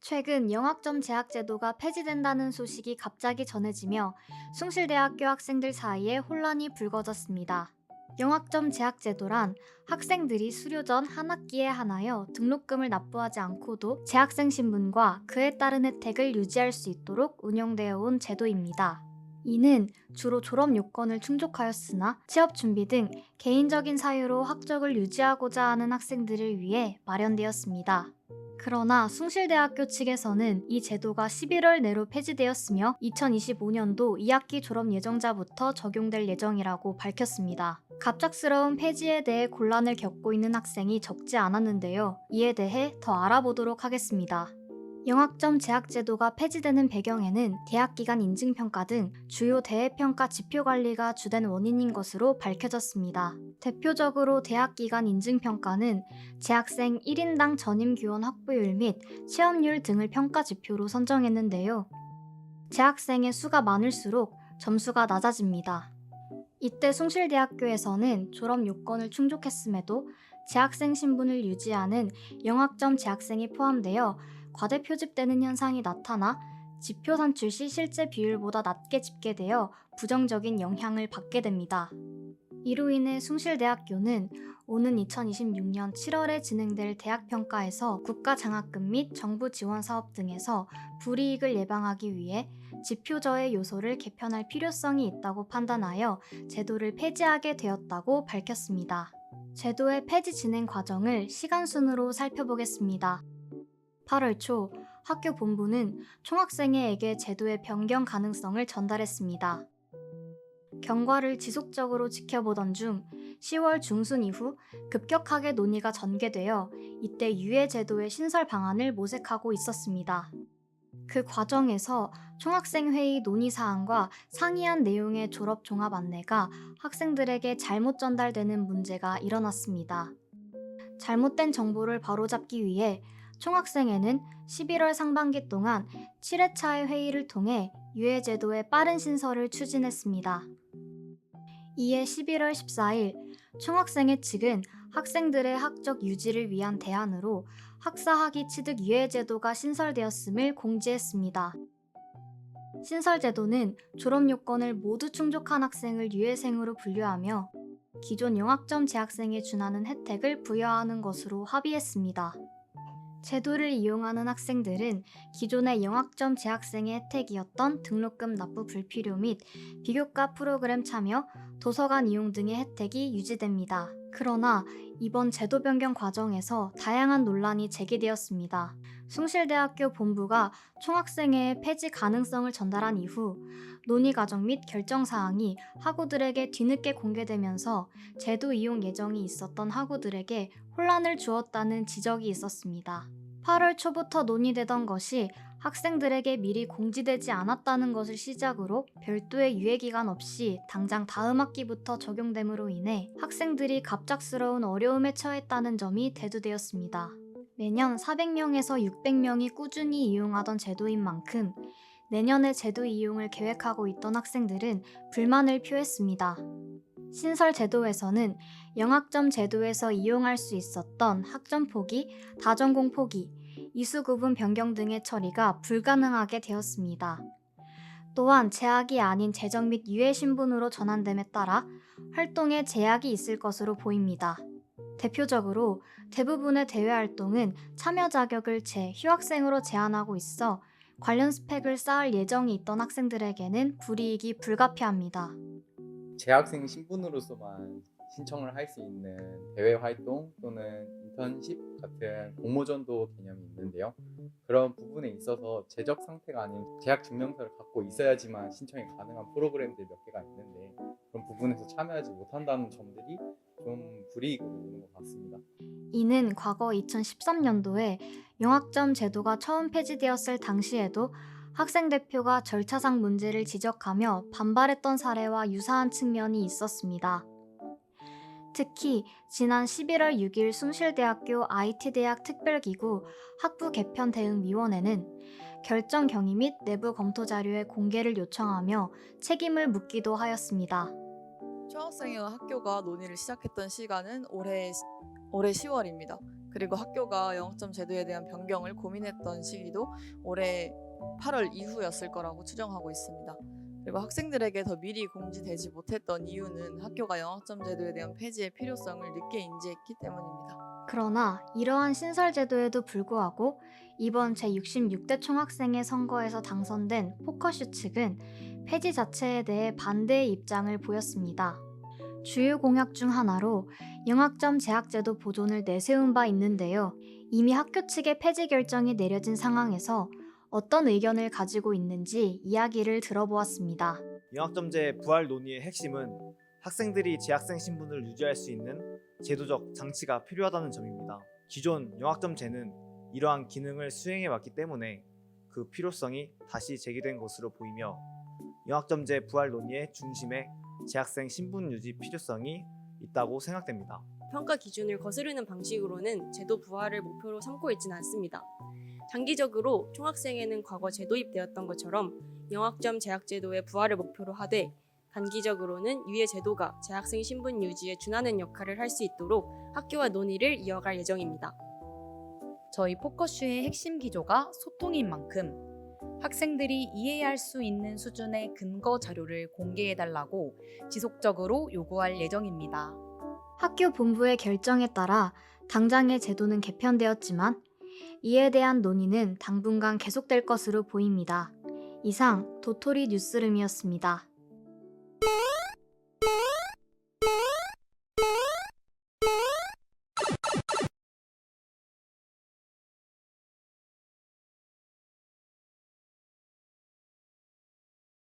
최근 영학점 재학 제도가 폐지된다는 소식이 갑자기 전해지며 숭실대학교 학생들 사이에 혼란이 불거졌습니다. 영학점 재학 제도란 학생들이 수료 전 한 학기에 한하여 등록금을 납부하지 않고도 재학생 신분과 그에 따른 혜택을 유지할 수 있도록 운영되어 온 제도입니다. 이는 주로 졸업 요건을 충족하였으나 취업 준비 등 개인적인 사유로 학적을 유지하고자 하는 학생들을 위해 마련되었습니다. 그러나 숭실대학교 측에서는 이 제도가 11월 내로 폐지되었으며 2025년도 2학기 졸업 예정자부터 적용될 예정이라고 밝혔습니다. 갑작스러운 폐지에 대해 곤란을 겪고 있는 학생이 적지 않았는데요. 이에 대해 더 알아보도록 하겠습니다. 영학점 재학 제도가 폐지되는 배경에는 대학기간 인증평가 등 주요 대외평가 지표 관리가 주된 원인인 것으로 밝혀졌습니다. 대표적으로 대학기간 인증평가는 재학생 1인당 전임교원 확보율 및 취업률 등을 평가 지표로 선정했는데요. 재학생의 수가 많을수록 점수가 낮아집니다. 이때 숭실대학교에서는 졸업 요건을 충족했음에도 재학생 신분을 유지하는 영학점 재학생이 포함되어 과대 표집되는 현상이 나타나 지표 산출 시 실제 비율보다 낮게 집계되어 부정적인 영향을 받게 됩니다. 이로 인해 숭실대학교는 오는 2026년 7월에 진행될 대학평가에서 국가장학금 및 정부 지원 사업 등에서 불이익을 예방하기 위해 지표저해 요소를 개편할 필요성이 있다고 판단하여 제도를 폐지하게 되었다고 밝혔습니다. 제도의 폐지 진행 과정을 시간순으로 살펴보겠습니다. 8월 초 학교 본부는 총학생회에게 제도의 변경 가능성을 전달했습니다. 경과를 지속적으로 지켜보던 중 10월 중순 이후 급격하게 논의가 전개되어 이때 유예 제도의 신설 방안을 모색하고 있었습니다. 그 과정에서 총학생회의 논의사항과 상이한 내용의 졸업 종합 안내가 학생들에게 잘못 전달되는 문제가 일어났습니다. 잘못된 정보를 바로잡기 위해 총학생회는 11월 상반기 동안 7회차의 회의를 통해 유예 제도의 빠른 신설을 추진했습니다. 이에 11월 14일 총학생회 측은 학생들의 학적 유지를 위한 대안으로 학사학위 취득 유예 제도가 신설되었음을 공지했습니다. 신설 제도는 졸업 요건을 모두 충족한 학생을 유예생으로 분류하며 기존 영학점 재학생에 준하는 혜택을 부여하는 것으로 합의했습니다. 제도를 이용하는 학생들은 기존의 영학점 재학생의 혜택이었던 등록금 납부 불필요 및 비교과 프로그램 참여, 도서관 이용 등의 혜택이 유지됩니다. 그러나 이번 제도 변경 과정에서 다양한 논란이 제기되었습니다. 숭실대학교 본부가 총학생회에 폐지 가능성을 전달한 이후 논의 과정 및 결정 사항이 학우들에게 뒤늦게 공개되면서 제도 이용 예정이 있었던 학우들에게 혼란을 주었다는 지적이 있었습니다. 8월 초부터 논의되던 것이 학생들에게 미리 공지되지 않았다는 것을 시작으로 별도의 유예기간 없이 당장 다음 학기부터 적용됨으로 인해 학생들이 갑작스러운 어려움에 처했다는 점이 대두되었습니다. 매년 400명에서 600명이 꾸준히 이용하던 제도인 만큼 내년에 제도 이용을 계획하고 있던 학생들은 불만을 표했습니다. 신설 제도에서는 영학점 제도에서 이용할 수 있었던 학점 포기, 다전공 포기, 이수 구분 변경 등의 처리가 불가능하게 되었습니다. 또한 재학이 아닌 재적 및 유예 신분으로 전환됨에 따라 활동에 제약이 있을 것으로 보입니다. 대표적으로 대부분의 대외 활동은 참여 자격을 휴학생으로 제한하고 있어 관련 스펙을 쌓을 예정이 있던 학생들에게는 불이익이 불가피합니다. 재학생 신분으로서만 신청을 할 수 있는 대외 활동 또는 인턴십 같은 공모전도 개념이 있는데요. 그런 부분에 있어서 재적 상태가 아닌 재학 증명서를 갖고 있어야지만 신청이 가능한 프로그램들 몇 개가 있는데 그런 부분에서 참여하지 못한다는 점들이 좀 불이익으로 오는 것 같습니다. 이는 과거 2013년도에 영학점 제도가 처음 폐지되었을 당시에도 학생 대표가 절차상 문제를 지적하며 반발했던 사례와 유사한 측면이 있었습니다. 특히 지난 11월 6일 숭실대학교 IT대학 특별기구 학부 개편 대응위원회는 결정 경위 및 내부 검토 자료의 공개를 요청하며 책임을 묻기도 하였습니다. 총학생회와 학교가 논의를 시작했던 시간은 올해 10월입니다. 그리고 학교가 영학점 제도에 대한 변경을 고민했던 시기도 올해 8월 이후였을 거라고 추정하고 있습니다. 그리고 학생들에게 더 미리 공지되지 못했던 이유는 학교가 영학점 제도에 대한 폐지의 필요성을 늦게 인지했기 때문입니다. 그러나 이러한 신설 제도에도 불구하고 이번 제66대 총학생회 선거에서 당선된 포커슈 측은 폐지 자체에 대해 반대의 입장을 보였습니다. 주요 공약 중 하나로 영학점 재학제도 보존을 내세운 바 있는데요. 이미 학교 측의 폐지 결정이 내려진 상황에서 어떤 의견을 가지고 있는지 이야기를 들어보았습니다. 영학점제 부활 논의의 핵심은 학생들이 재학생 신분을 유지할 수 있는 제도적 장치가 필요하다는 점입니다. 기존 영학점제는 이러한 기능을 수행해왔기 때문에 그 필요성이 다시 제기된 것으로 보이며 영학점제 부활 논의의 중심에 재학생 신분 유지 필요성이 있다고 생각됩니다. 평가 기준을 거스르는 방식으로는 제도 부활을 목표로 삼고 있지는 않습니다. 장기적으로 총학생회는 과거 재도입되었던 것처럼 영학점 재학제도의 부활을 목표로 하되 단기적으로는 유예 제도가 재학생 신분 유지에 준하는 역할을 할 수 있도록 학교와 논의를 이어갈 예정입니다. 저희 포커슈의 핵심 기조가 소통인 만큼 학생들이 이해할 수 있는 수준의 근거 자료를 공개해달라고 지속적으로 요구할 예정입니다. 학교 본부의 결정에 따라 당장의 제도는 개편되었지만 이에 대한 논의는 당분간 계속될 것으로 보입니다. 이상 도토리 뉴스룸이었습니다.